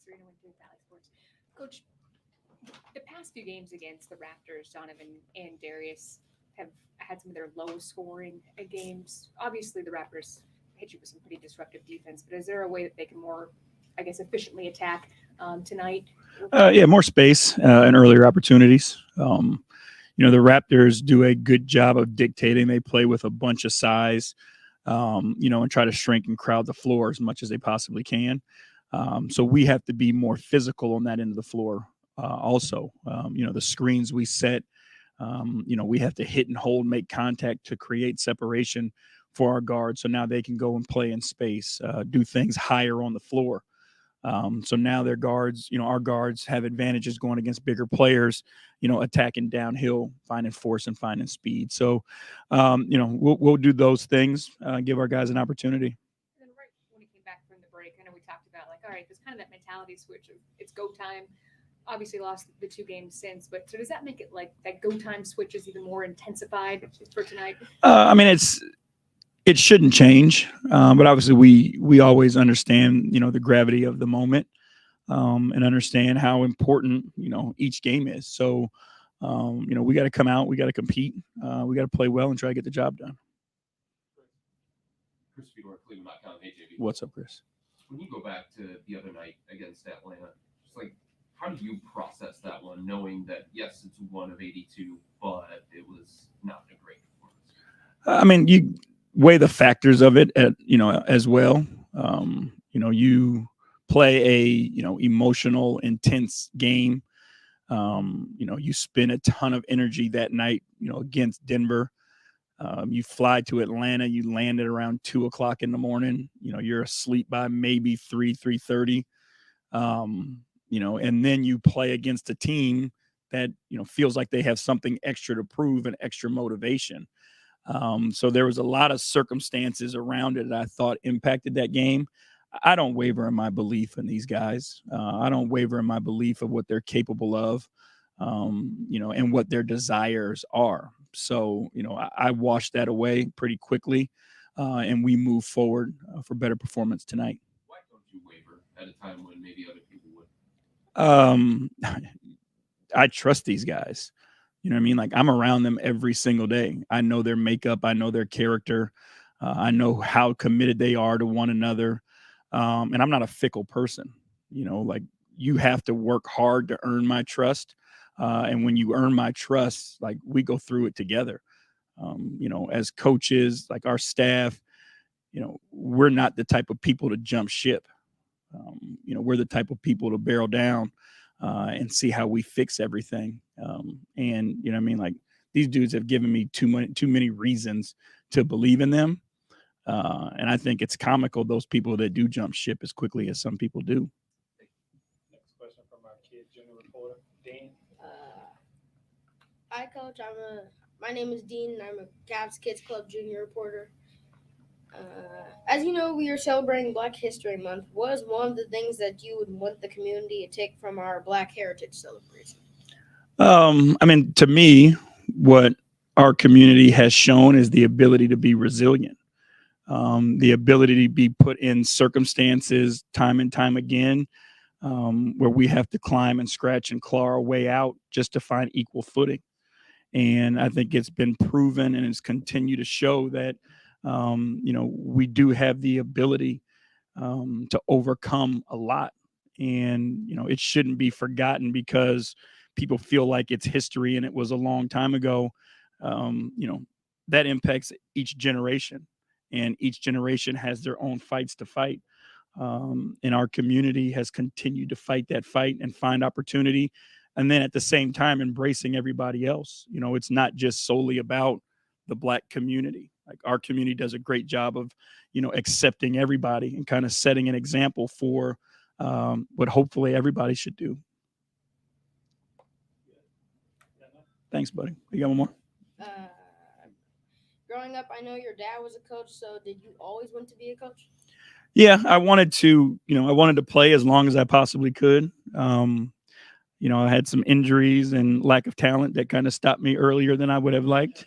Serena with Valley Sports. Coach, the past few games against the Raptors, Donovan and Darius have had some of their low scoring games. Obviously, the Raptors hit you with some pretty disruptive defense, but is there a way that they can more, I guess, efficiently attack tonight? Yeah, more space and earlier opportunities. The Raptors do a good job of dictating. They play with a bunch of size, and try to shrink and crowd the floor as much as they possibly can. So we have to be more physical on that end of the floor. Also, the screens we set, we have to hit and hold, make contact to create separation for our guards. So now they can go and play in space, do things higher on the floor. So now their guards, our guards have advantages going against bigger players, attacking downhill, finding force and finding speed. So, we'll do those things, give our guys an opportunity. And then right when he came back from the break, I know we talked about all right, there's kind of that mentality switch of it's go time. Obviously lost the 2 games since, but so does that make it like that go time switch is even more intensified for tonight? It shouldn't change, but obviously we always understand, the gravity of the moment, and understand how important, each game is. So, we got to come out, we got to compete, we got to play well and try to get the job done. Chris Fedor, Cleveland, AJB. What's up, Chris? When you go back to the other night against Atlanta, just how do you process that one, knowing that, yes, it's 1 of 82, but it was not a great performance? You weigh the factors of it as well. You play a, emotional, intense game. You spend a ton of energy that night, against Denver. You fly to Atlanta, you land at around 2:00 in the morning. You're asleep by maybe 3:30. And then you play against a team that, feels like they have something extra to prove and extra motivation. So there was a lot of circumstances around it that I thought impacted that game. I don't waver in my belief in these guys. I don't waver in my belief of what they're capable of, and what their desires are. So, I washed that away pretty quickly, and we move forward for better performance tonight. Why don't you waver at a time when maybe other people would? I trust these guys. You know what I mean? I'm around them every single day. I know their makeup. I know their character. I know how committed they are to one another. And I'm not a fickle person. You have to work hard to earn my trust. And when you earn my trust, we go through it together. As coaches, our staff, we're not the type of people to jump ship. We're the type of people to barrel down and see how we fix everything. And these dudes have given me too many reasons to believe in them. And I think it's comical, those people that do jump ship as quickly as some people do. Next question from our kid junior reporter, Dean. Hi, Coach. My name is Dean, and I'm a Cavs Kids Club junior reporter. As you know, we are celebrating Black History Month. What is one of the things that you would want the community to take from our Black Heritage celebration? To me, what our community has shown is the ability to be resilient, the ability to be put in circumstances time and time again, where we have to climb and scratch and claw our way out just to find equal footing. And I think it's been proven and it's continued to show that, we do have the ability to overcome a lot. And, it shouldn't be forgotten because people feel like it's history and it was a long time ago. That impacts each generation, and each generation has their own fights to fight. And our community has continued to fight that fight and find opportunity. And then at the same time, embracing everybody else. It's not just solely about the Black community. Our community does a great job of, accepting everybody and kind of setting an example for what hopefully everybody should do. Thanks, buddy. You got one more? Growing up, I know your dad was a coach, so did you always want to be a coach? Yeah, I wanted to play as long as I possibly could. I had some injuries and lack of talent that kind of stopped me earlier than I would have liked.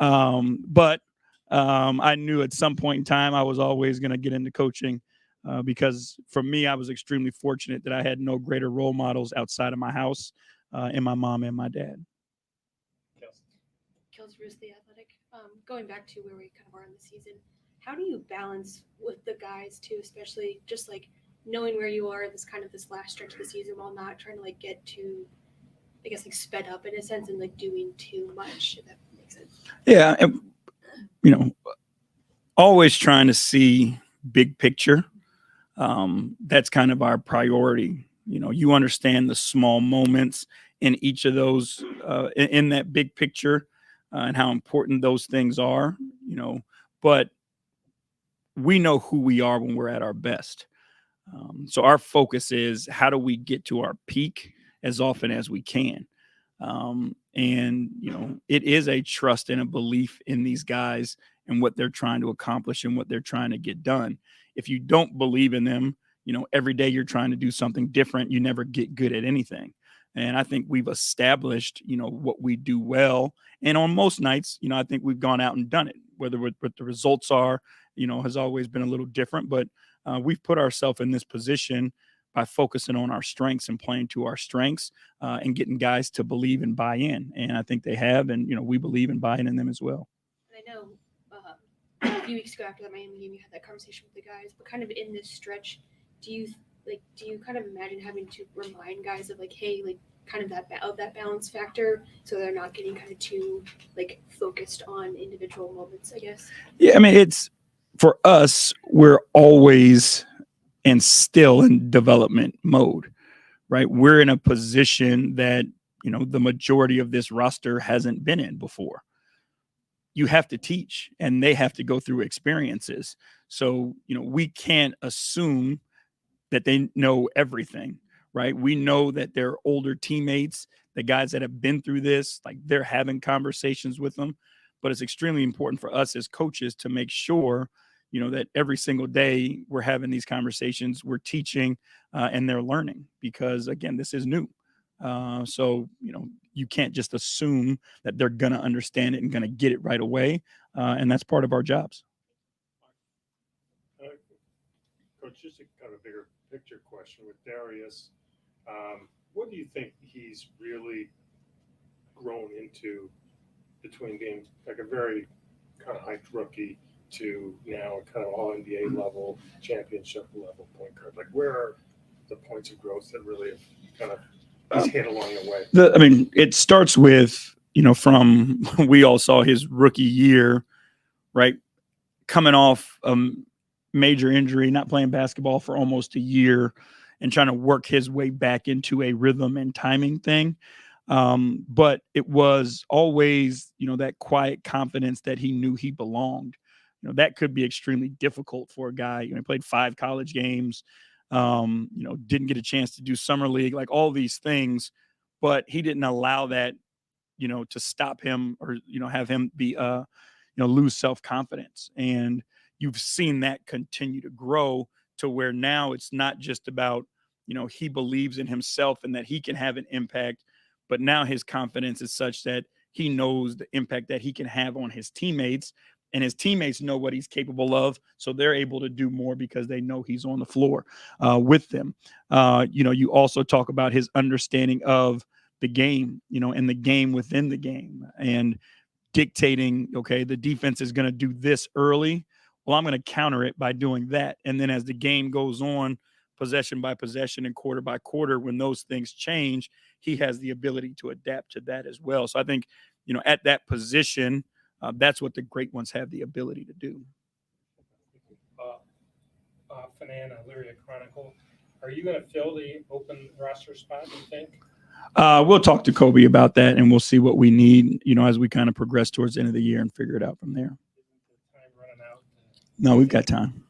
But I knew at some point in time I was always going to get into coaching. because for me, I was extremely fortunate that I had no greater role models outside of my house, and my mom and my dad. Kelsey Bruce, the Athletic. Going back to where we kind of are in the season, how do you balance with the guys too, especially just like knowing where you are this last stretch of the season while not trying to like get too, I guess, like sped up in a sense and like doing too much, if that makes sense. Yeah, and, always trying to see big picture. That's kind of our priority. You understand the small moments in each of those, in that big picture, and how important those things are, but we know who we are when we're at our best. So our focus is how do we get to our peak as often as we can. And, it is a trust and a belief in these guys and what they're trying to accomplish and what they're trying to get done. If you don't believe in them, every day you're trying to do something different, you never get good at anything. And I think we've established, what we do well. And on most nights, I think we've gone out and done it. Whether what the results are, has always been a little different. But we've put ourselves in this position by focusing on our strengths and playing to our strengths, and getting guys to believe and buy in. And I think they have. And, we believe and buy in them as well. And I know a few weeks ago after that Miami game, you had that conversation with the guys, but kind of in this stretch, do you kind of imagine having to remind guys of like, hey, like kind of that balance factor so they're not getting kind of too like focused on individual moments, I guess? Yeah, I mean, it's for us, we're always and still in development mode, right? We're in a position that, the majority of this roster hasn't been in before. You have to teach and they have to go through experiences. So, we can't assume that they know everything, right? We know that they're older teammates, the guys that have been through this, like they're having conversations with them. But it's extremely important for us as coaches to make sure, that every single day we're having these conversations, we're teaching, and they're learning because, again, this is new. So, you can't just assume that they're going to understand it and going to get it right away. And that's part of our jobs. Coach, just a kind of a bigger picture question with Darius. What do you think he's really grown into between being like a very kind of hyped rookie to now a kind of all NBA level, championship level point guard? Like, where are the points of growth that really have kind of he's hit along the way? It starts with, from we all saw his rookie year, right? Coming off major injury, not playing basketball for almost a year and trying to work his way back into a rhythm and timing thing. But it was always, that quiet confidence that he knew he belonged. That could be extremely difficult for a guy. He played 5 college games, didn't get a chance to do summer league, like all these things, but he didn't allow that, to stop him or, have him be, lose self-confidence. And you've seen that continue to grow to where now it's not just about, he believes in himself and that he can have an impact, but now his confidence is such that he knows the impact that he can have on his teammates, and his teammates know what he's capable of. So they're able to do more because they know he's on the floor with them. You also talk about his understanding of the game, and the game within the game, and dictating, okay, the defense is going to do this early. Well, I'm going to counter it by doing that. And then as the game goes on, possession by possession and quarter by quarter, when those things change, he has the ability to adapt to that as well. So I think, at that position, that's what the great ones have the ability to do. FanNation, Lyria Chronicle, are you going to fill the open roster spot, do you think? We'll talk to Kobe about that, and we'll see what we need, as we kind of progress towards the end of the year and figure it out from there. Time running out? No, we've got time.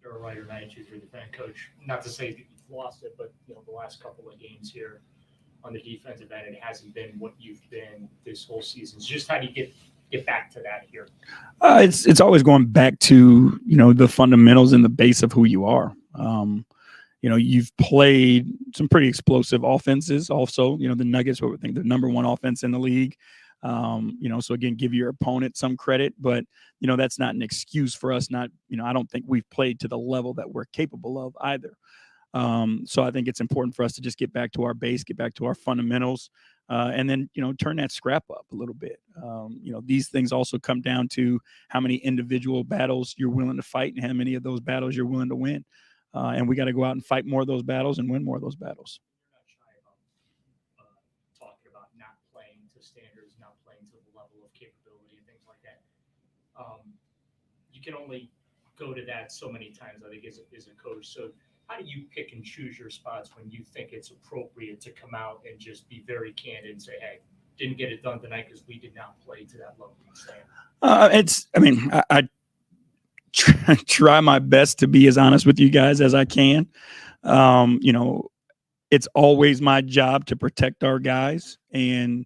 You're a writer, not a choose the fan coach. Not to say that you've lost it, but the last couple of games here on the defensive end, it hasn't been what you've been this whole season. So just how do you get back to that here? It's always going back to the fundamentals and the base of who you are. You've played some pretty explosive offenses. Also, the Nuggets, what we think the number 1 offense in the league. So again, give your opponent some credit, but that's not an excuse for us. I don't think we've played to the level that we're capable of either. So I think it's important for us to just get back to our base, get back to our fundamentals, and then, turn that scrap up a little bit. These things also come down to how many individual battles you're willing to fight and how many of those battles you're willing to win. And we got to go out and fight more of those battles and win more of those battles. You're not shy about talking about not playing to standards, not playing to the level of capability and things like that. You can only go to that so many times, I think, as a coach. So how do you pick and choose your spots when you think it's appropriate to come out and just be very candid and say, hey, didn't get it done tonight because we did not play to that level of standard? I try my best to be as honest with you guys as I can. It's always my job to protect our guys. And,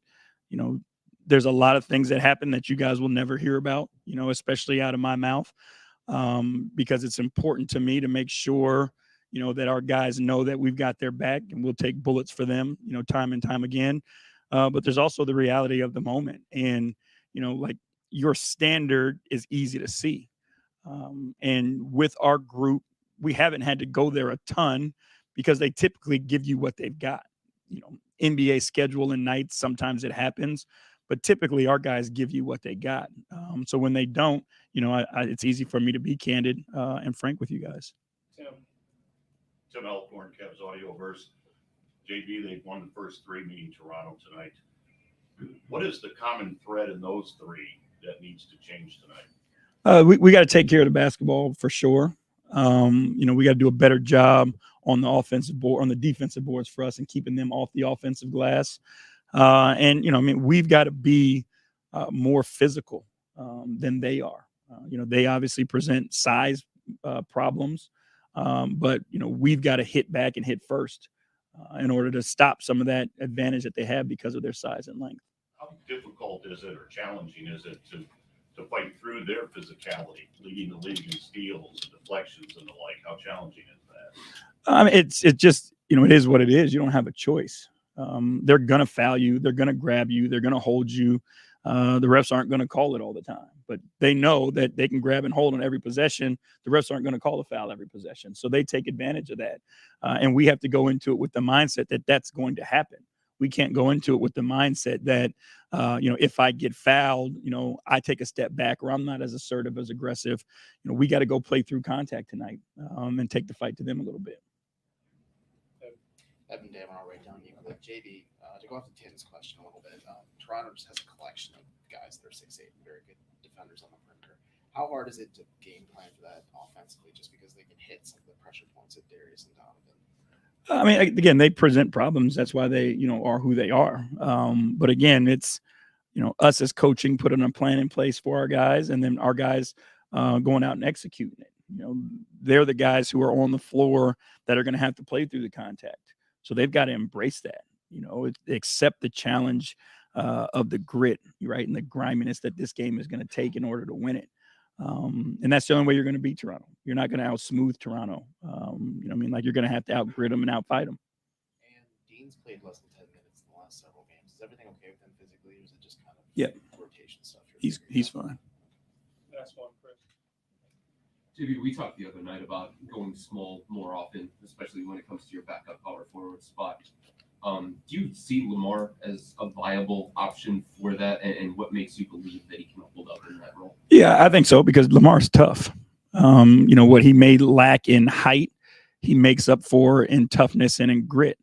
there's a lot of things that happen that you guys will never hear about, especially out of my mouth, because it's important to me to make sure, that our guys know that we've got their back and we'll take bullets for them, time and time again. But there's also the reality of the moment. And, like your standard is easy to see. And with our group, we haven't had to go there a ton because they typically give you what they've got. NBA schedule and nights, sometimes it happens, but typically our guys give you what they got. So when they don't, it's easy for me to be candid and frank with you guys. Tim Alcorn, Cavs Audioverse. JB, they've won the first three, meeting Toronto tonight. What is the common thread in those three that needs to change tonight? We got to take care of the basketball for sure. We got to do a better job on the offensive board, on the defensive boards for us, and keeping them off the offensive glass. We've got to be more physical than they are. They obviously present size problems, but we've got to hit back and hit first in order to stop some of that advantage that they have because of their size and length. How difficult is it, or challenging is it to fight through their physicality, leading the league in steals and deflections and the like? How challenging is that? It's just, it is what it is. You don't have a choice. They're going to foul you. They're going to grab you. They're going to hold you. The refs aren't going to call it all the time, but they know that they can grab and hold on every possession. The refs aren't going to call a foul every possession. So they take advantage of that. And we have to go into it with the mindset that that's going to happen. We can't go into it with the mindset that, if I get fouled, I take a step back, or I'm not as assertive, as aggressive. We got to go play through contact tonight and take the fight to them a little bit. Evan Damon, I'll write down you with JB. To go off to Tim's question a little bit, Toronto just has a collection of guys that are 6'8", very good defenders on the perimeter. How hard is it to game plan for that offensively, just because they can hit some of the pressure points at Darius and Donovan? Again, they present problems. That's why they, are who they are. But again, it's, us as coaching, putting a plan in place for our guys, and then our guys going out and executing it. They're the guys who are on the floor that are going to have to play through the contact. So they've got to embrace that, accept the challenge of the grit, right, and the griminess that this game is going to take in order to win it. And that's the only way you're going to beat Toronto. You're not going to out-smooth Toronto. You're going to have to out-grit them and out-fight them. And Dean's played less than 10 minutes in the last several games. Is everything okay with him physically, or is it just kind of rotation stuff? He's fine. Last one, Chris. JB, we talked the other night about going small more often, especially when it comes to your backup power forward spot. Do you see Lamar as a viable option for that, and what makes you believe that he can hold up in that role? Yeah, I think so, because Lamar's tough. What he may lack in height, he makes up for in toughness and in grit.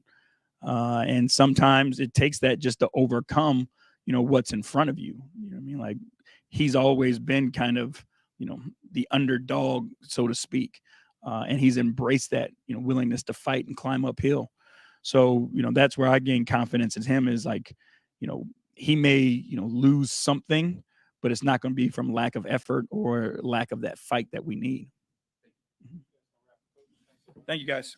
And sometimes it takes that just to overcome, what's in front of you. He's always been kind of, the underdog, so to speak. And he's embraced that, willingness to fight and climb uphill. So, that's where I gain confidence in him, is he may, lose something, but it's not going to be from lack of effort or lack of that fight that we need. Thank you, guys.